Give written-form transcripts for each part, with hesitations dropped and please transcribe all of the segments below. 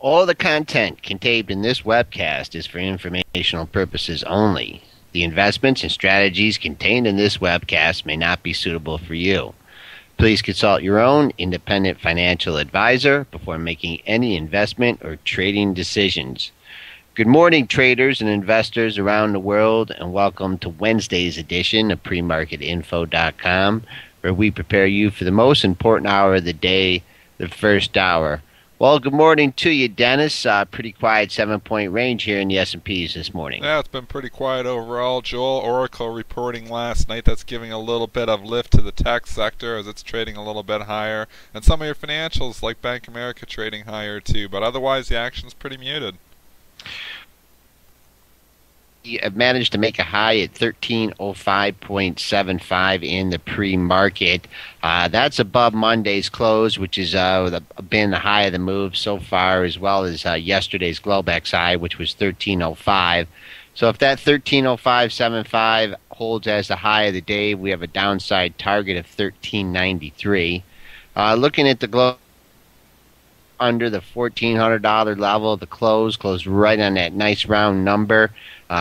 All the content contained in this webcast is for informational purposes only. The investments and strategies contained in this webcast may not be suitable for you. Please consult your own independent financial advisor before making any investment or trading decisions. Good morning, traders and investors around the world, and welcome to Wednesday's edition of premarketinfo.com, where we prepare you for the most important hour of the day, the first hour. Well, good morning to you, Dennis. Pretty quiet 7-point range here in the S&Ps this morning. Yeah, it's been pretty quiet overall, Joel. Oracle reporting last night. That's giving a little bit of lift to the tech sector as it's trading a little bit higher. And some of your financials, like Bank of America, trading higher too. But otherwise, the action's pretty muted. I've managed to make a high at 1305.75 in the pre-market. That's above Monday's close, which has been the high of the move so far, as well as yesterday's Globex high, which was 1305. So if that 1305.75 holds as the high of the day, we have a downside target of 1393. Looking at the Globe under the $1,400 level, the closed right on that nice round number.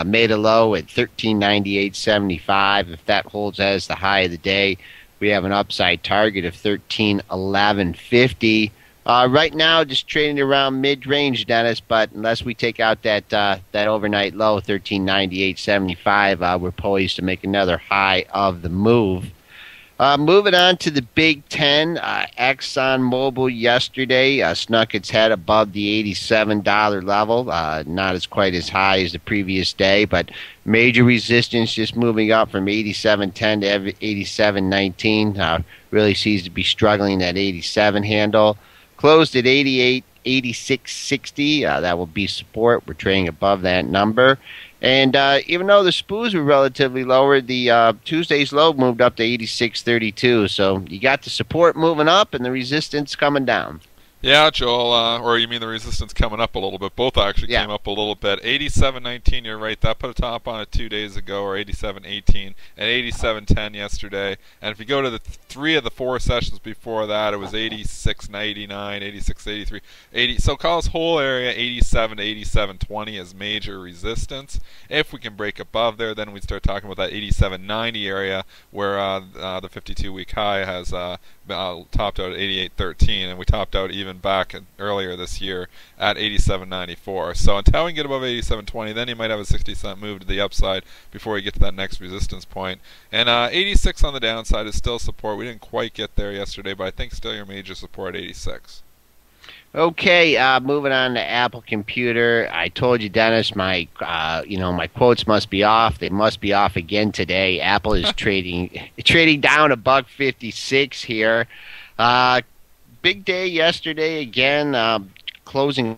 Made a low at 1398.75. If that holds as the high of the day, we have an upside target of 1311.50. Right now, just trading around mid-range, Dennis. But unless we take out that overnight low, 1398.75, we're poised to make another high of the move. Moving on to the Big Ten, ExxonMobil yesterday snuck its head above the $87 level. Not as quite as high as the previous day, but major resistance just moving up from 87.10 to 87.19. Really seems to be struggling that 87 handle. Closed at 86.60. That will be support. We're trading above that number. And even though the SPUs were relatively lower, the Tuesday's low moved up to 86.32. So you got the support moving up and the resistance coming down. Yeah, Joel, or you mean the resistance coming up a little bit. Both actually came up a little bit. 87.19, you're right. That put a top on it 2 days ago, or 87.18, and 87.10 yesterday. And if you go to the three of the four sessions before that, it was 86.99, 86.83, 80. So call this whole area 87 to 87.20 as major resistance. If we can break above there, then we start talking about that 87.90 area where the 52-week high has topped out at 88.13, and we topped out even back earlier this year at 87.94. So until we can get above 87.20, then you might have a 60-cent move to the upside before you get to that next resistance point. And 86 on the downside is still support. We didn't quite get there yesterday, but I think still your major support at 86. Okay, moving on to Apple Computer. I told you, Dennis, my quotes must be off. They must be off again today. Apple is trading down $1.56 here. Big day yesterday again, closing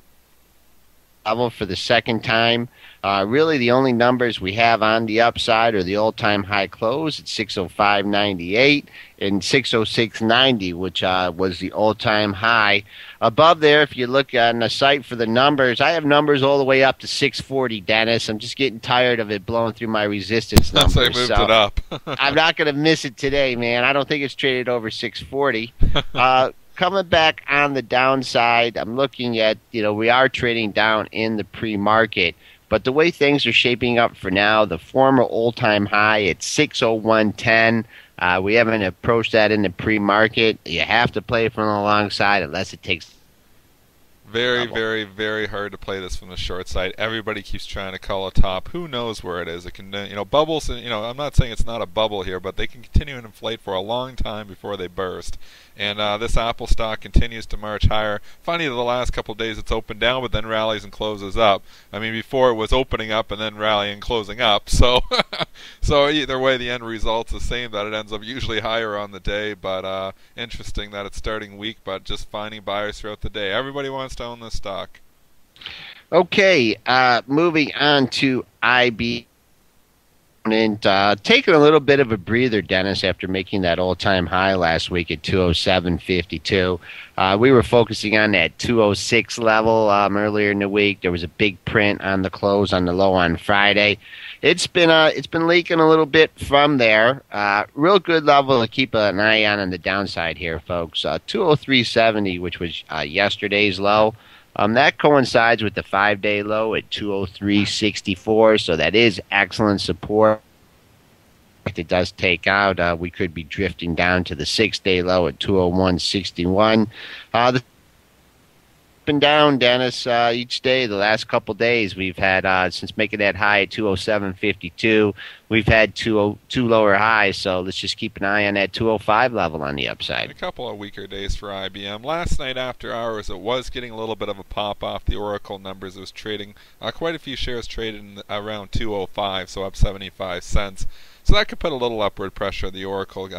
level for the second time. Really, the only numbers we have on the upside are the all-time high close at 605.98 and 606.90, which was the all-time high. Above there, if you look on the site for the numbers, I have numbers all the way up to 640, Dennis. I'm just getting tired of it blowing through my resistance numbers. So I moved it up. I'm not going to miss it today, man. I don't think it's traded over 640. Coming back on the downside, I'm looking at, we are trading down in the pre-market. But the way things are shaping up for now, the former all-time high at 601.10, we haven't approached that in the pre-market. You have to play from the long side unless it takes... Very, very, very hard to play this from the short side. Everybody keeps trying to call a top. Who knows where it is? It can, bubbles. I'm not saying it's not a bubble here, but they can continue to inflate for a long time before they burst. And this Apple stock continues to march higher. Funny, the last couple of days it's opened down, but then rallies and closes up. I mean, before it was opening up and then rallying and closing up. So, so either way, the end result's the same. That it ends up usually higher on the day. But interesting that it's starting weak, but just finding buyers throughout the day. Everybody wants to own this stock. Okay, moving on to IB. And taking a little bit of a breather, Dennis, after making that all-time high last week at 207.52. We were focusing on that 206 level earlier in the week. There was a big print on the close on the low on Friday. It's been leaking a little bit from there. Real good level to keep an eye on the downside here, folks. 203.70, which was yesterday's low. That coincides with the 5-day low at 203.64, so that is excellent support. If it does take out, we could be drifting down to the 6-day low at 201.61. The up and down, Dennis, each day. The last couple days, we've had since making that high at 207.52, we've had two lower highs. So let's just keep an eye on that 205 level on the upside. A couple of weaker days for IBM. Last night after hours, it was getting a little bit of a pop off the Oracle numbers. It was trading quite a few shares traded around 205, so up 75 cents. So that could put a little upward pressure on the Oracle,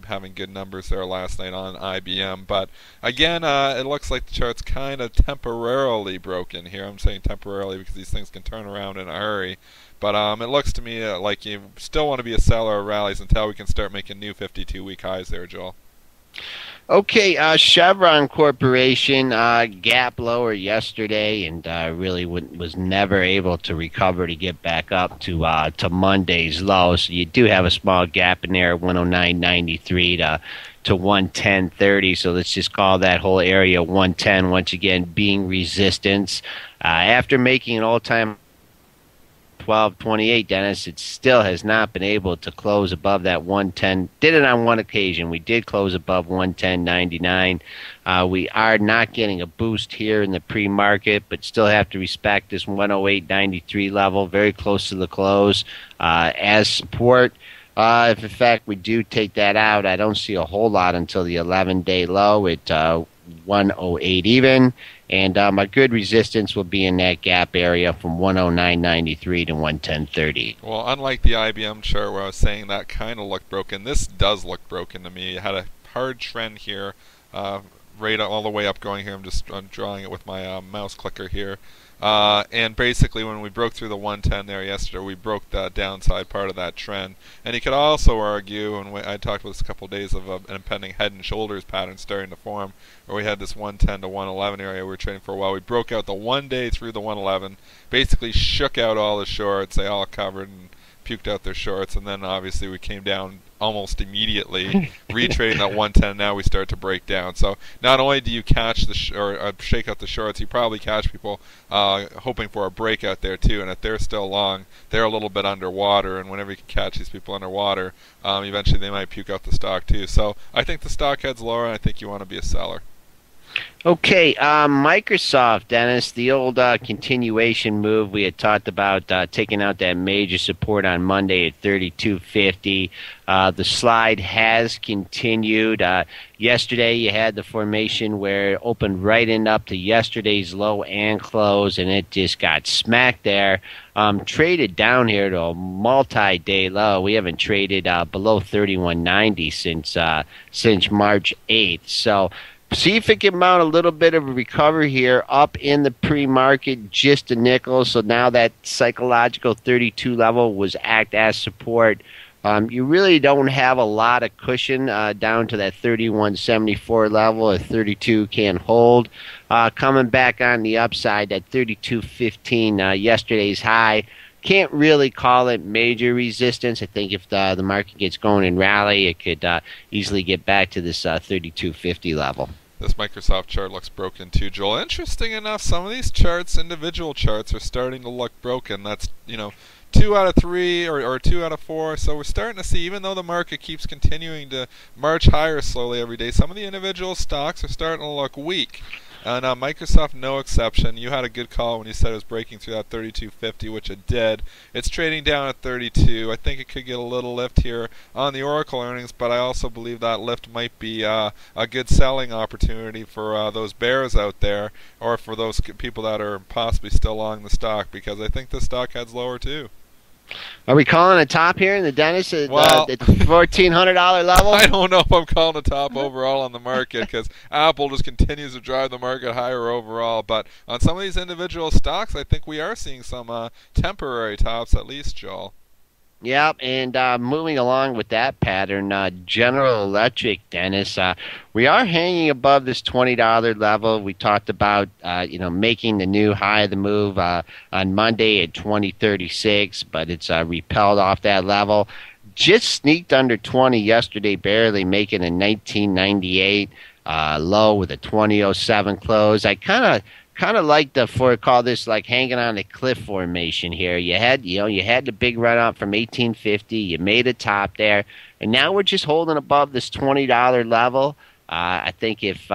having good numbers there last night on IBM. But again, it looks like the chart's kind of temporarily broken here. I'm saying temporarily because these things can turn around in a hurry. But it looks to me like you still want to be a seller of rallies until we can start making new 52-week highs there, Joel. Okay, Chevron Corporation gap lower yesterday, and really was never able to recover to get back up to Monday's low. So you do have a small gap in there, 109.93 to 110.30. So let's just call that whole area 110 once again being resistance. After making an all-time 12.28, Dennis, it still has not been able to close above that 110. Did it on one occasion. We did close above 110.99. We are not getting a boost here in the pre-market, but still have to respect this 108.93 level, very close to the close, as support. If in fact we do take that out, I don't see a whole lot until the 11-day low at 108 even. And my good resistance will be in that gap area from 109.93 to 110.30. Well, unlike the IBM chart where I was saying that kind of looked broken, this does look broken to me. It had a hard trend here, right all the way up going here. I'm drawing it with my mouse clicker here. And basically when we broke through the 110 there yesterday, we broke the downside part of that trend. And you could also argue, and I talked about this a couple of days, of an impending head and shoulders pattern starting to form, where we had this 110 to 111 area we were trading for a while. We broke out the 1 day through the 111, basically shook out all the shorts, they all covered and puked out their shorts, and then obviously we came down almost immediately, retrading that 110. Now we start to break down. So not only do you catch or shake out the shorts, you probably catch people hoping for a breakout there too. And if they're still long, they're a little bit underwater. And whenever you can catch these people underwater, eventually they might puke out the stock too. So I think the stock heads lower, and I think you want to be a seller. Okay, Microsoft, Dennis, the old continuation move we had talked about, taking out that major support on Monday at 32.50. The slide has continued. Yesterday you had the formation where it opened right in up to yesterday's low and close, and it just got smacked there. Traded down here to a multi-day low. We haven't traded below 31.90 since March 8th. So see if it can mount a little bit of a recovery here up in the pre-market, just a nickel. So now that psychological 32 level was act as support. You really don't have a lot of cushion down to that 31.74 level. A 32 can hold. Coming back on the upside, that 32.15, yesterday's high. Can't really call it major resistance. I think if the market gets going and rally, it could easily get back to this 32.50 level. This Microsoft chart looks broken too, Joel. Interesting enough, some of these charts, individual charts, are starting to look broken. That's, 2 out of 3 or 2 out of 4. So we're starting to see, even though the market keeps continuing to march higher slowly every day, some of the individual stocks are starting to look weak. And Microsoft, no exception. You had a good call when you said it was breaking through that 32.50, which it did. It's trading down at 32. I think it could get a little lift here on the Oracle earnings, but I also believe that lift might be a good selling opportunity for those bears out there, or for those people that are possibly still long the stock, because I think the stock heads lower too. Are we calling a top here in the Dennis at well, the $1,400 level? I don't know if I'm calling a top overall on the market, because Apple just continues to drive the market higher overall. But on some of these individual stocks, I think we are seeing some temporary tops at least, Joel. Yep, and moving along with that pattern, General Electric, Dennis, we are hanging above this $20 level. We talked about, making the new high of the move on Monday at 20.36, but it's repelled off that level. Just sneaked under 20 yesterday, barely making a 19.98 low with a 20.07 close. I kind of kind of like the for call this like hanging on a cliff formation here. You had the big run up from 1850. You made a top there, and now we're just holding above this $20 level. I think if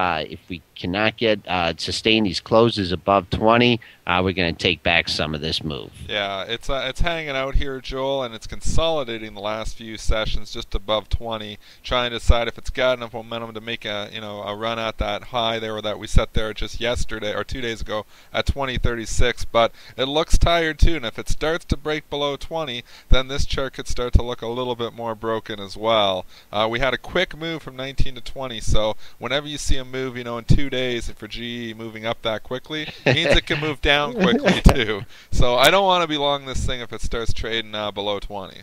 we cannot get sustain these closes above 20, we're going to take back some of this move. Yeah, it's hanging out here, Joel, and it's consolidating the last few sessions just above 20, trying to decide if it's got enough momentum to make a run at that high there that we set there just yesterday or 2 days ago at 2036. But it looks tired too, and if it starts to break below 20, then this chart could start to look a little bit more broken as well. We had a quick move from 19 to 20, so whenever you see a move, in 2 days for GE moving up that quickly, means it can move down quickly too. So I don't want to be long this thing if it starts trading below 20.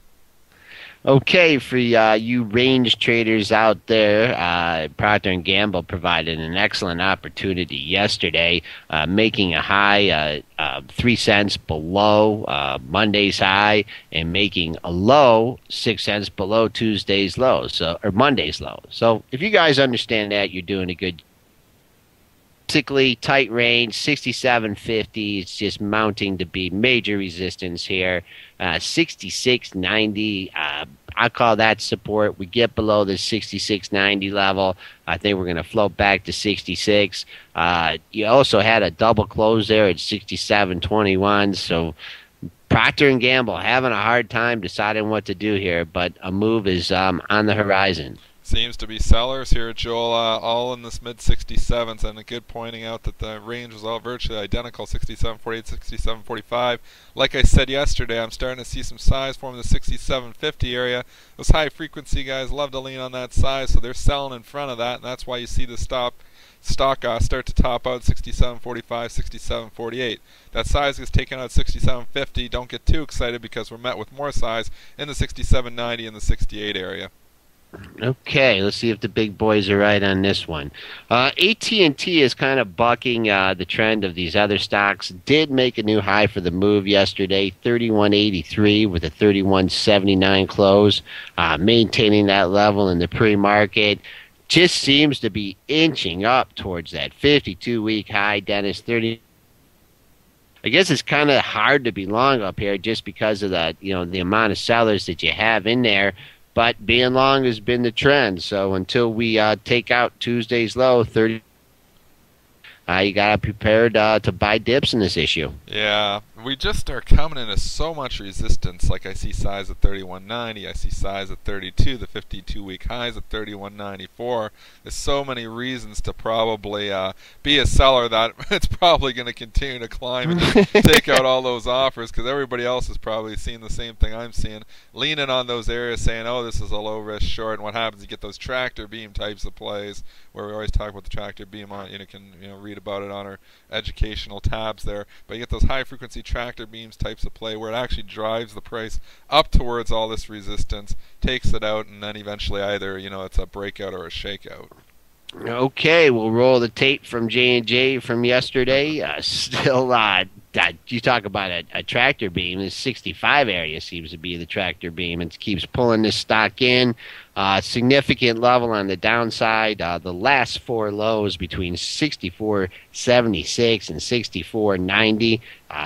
Okay, for you range traders out there, Procter & Gamble provided an excellent opportunity yesterday, making a high 3 cents below Monday's high and making a low 6 cents below Tuesday's low, or Monday's low. So if you guys understand that, you're doing a good. Basically, tight range, 67.50. It's just mounting to be major resistance here. 66.90. I call that support. We get below the 66.90 level, I think we're going to float back to 66. You also had a double close there at 67.21. So Procter & Gamble having a hard time deciding what to do here, but a move is on the horizon. Seems to be sellers here, Joel, all in this mid-67s, and a good pointing out that the range was all virtually identical, 67.48, 67.45. Like I said yesterday, I'm starting to see some size form in the 67.50 area. Those high-frequency guys love to lean on that size, so they're selling in front of that, and that's why you see the stock start to top out 67.45, 67.48. That size gets taken out 67.50. Don't get too excited because we're met with more size in the 67.90 and the 68 area. Okay, let's see if the big boys are right on this one. AT&T is kind of bucking the trend of these other stocks. Did make a new high for the move yesterday, 31.83 with a 31.79 close, maintaining that level in the pre-market. Just seems to be inching up towards that 52-week high, Dennis. I guess it's kind of hard to be long up here just because of the amount of sellers that you have in there. But being long has been the trend. So until we take out Tuesday's low, 30, you got to prepare to buy dips in this issue. Yeah, we just are coming into so much resistance. Like I see size at 31.90, I see size at 32, the 52-week highs at 31.94. There's so many reasons to probably be a seller that it's probably going to continue to climb and just take out all those offers because everybody else is probably seeing the same thing I'm seeing, leaning on those areas saying, oh, this is a low-risk short. And what happens, you get those tractor beam types of plays where we always talk about the tractor beam on, you can read about it on our educational tabs there. But you get those high-frequency tractor beams types of play where it actually drives the price up towards all this resistance, takes it out, and then eventually either it's a breakout or a shakeout. Okay, we'll roll the tape from J&J from yesterday. Still, you talk about a tractor beam. The 65 area seems to be the tractor beam. It keeps pulling this stock in. Significant level on the downside. The last four lows between 64.76 and 64.90.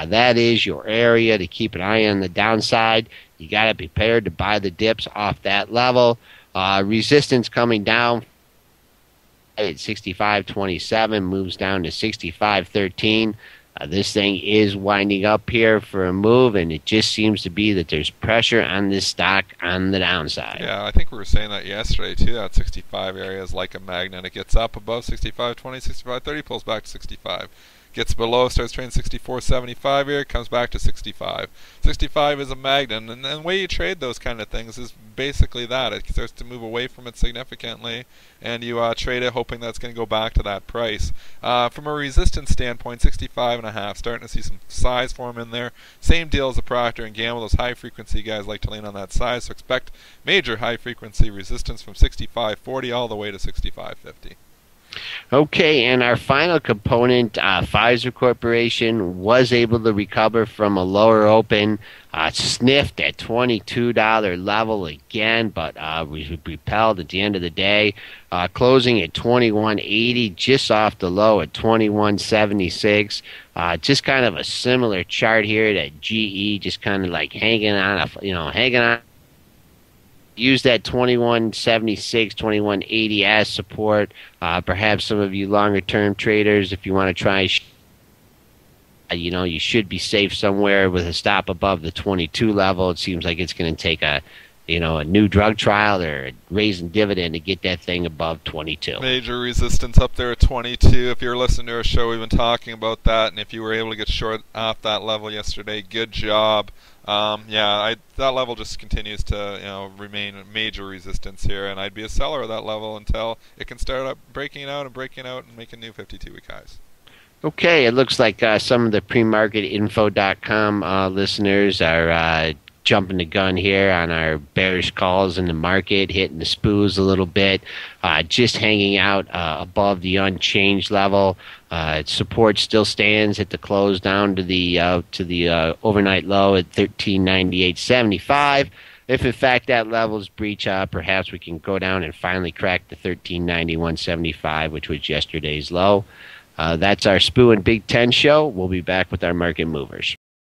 That is your area to keep an eye on the downside. You got to be prepared to buy the dips off that level. Resistance coming down at 65.27, moves down to 65.13. This thing is winding up here for a move, and it just seems to be that there's pressure on this stock on the downside. Yeah, I think we were saying that yesterday too. That 65 area is like a magnet. It gets up above 65.20, 65.30, pulls back to 65. Gets below, starts trading 64.75 here, comes back to 65. 65 is a magnet, and the way you trade those kind of things is basically that. It starts to move away from it significantly, and you trade it hoping that's going to go back to that price. From a resistance standpoint, 65.5, starting to see some size form in there. Same deal as the Procter & Gamble. Those high-frequency guys like to lean on that size, so expect major high-frequency resistance from 65.40 all the way to 65.50. Okay, and our final component, Pfizer Corporation, was able to recover from a lower open, sniffed at $22 level again, but we repelled at the end of the day, closing at 21.80, just off the low at 21.76. Just kind of a similar chart here to GE, just kind of like hanging on, use that 2176, 2180 as support. Perhaps some of you longer term traders, if you want to try, you should be safe somewhere with a stop above the 22 level. It seems like it's going to take a new drug trial or a raising dividend to get that thing above 22. Major resistance up there at 22. If you're listening to our show, we've been talking about that, and if you were able to get short off that level yesterday, good job. That level just continues to remain major resistance here, and I'd be a seller of that level until it can start up breaking out and making new 52-week highs. Okay, it looks like some of the premarketinfo.com listeners are jumping the gun here on our bearish calls in the market, hitting the SPUs a little bit, just hanging out above the unchanged level. Support still stands at the close down to the overnight low at 1398.75. If in fact that level is breach, perhaps we can go down and finally crack the 1391.75, which was yesterday's low. That's our SPU and Big Ten show. We'll be back with our market movers.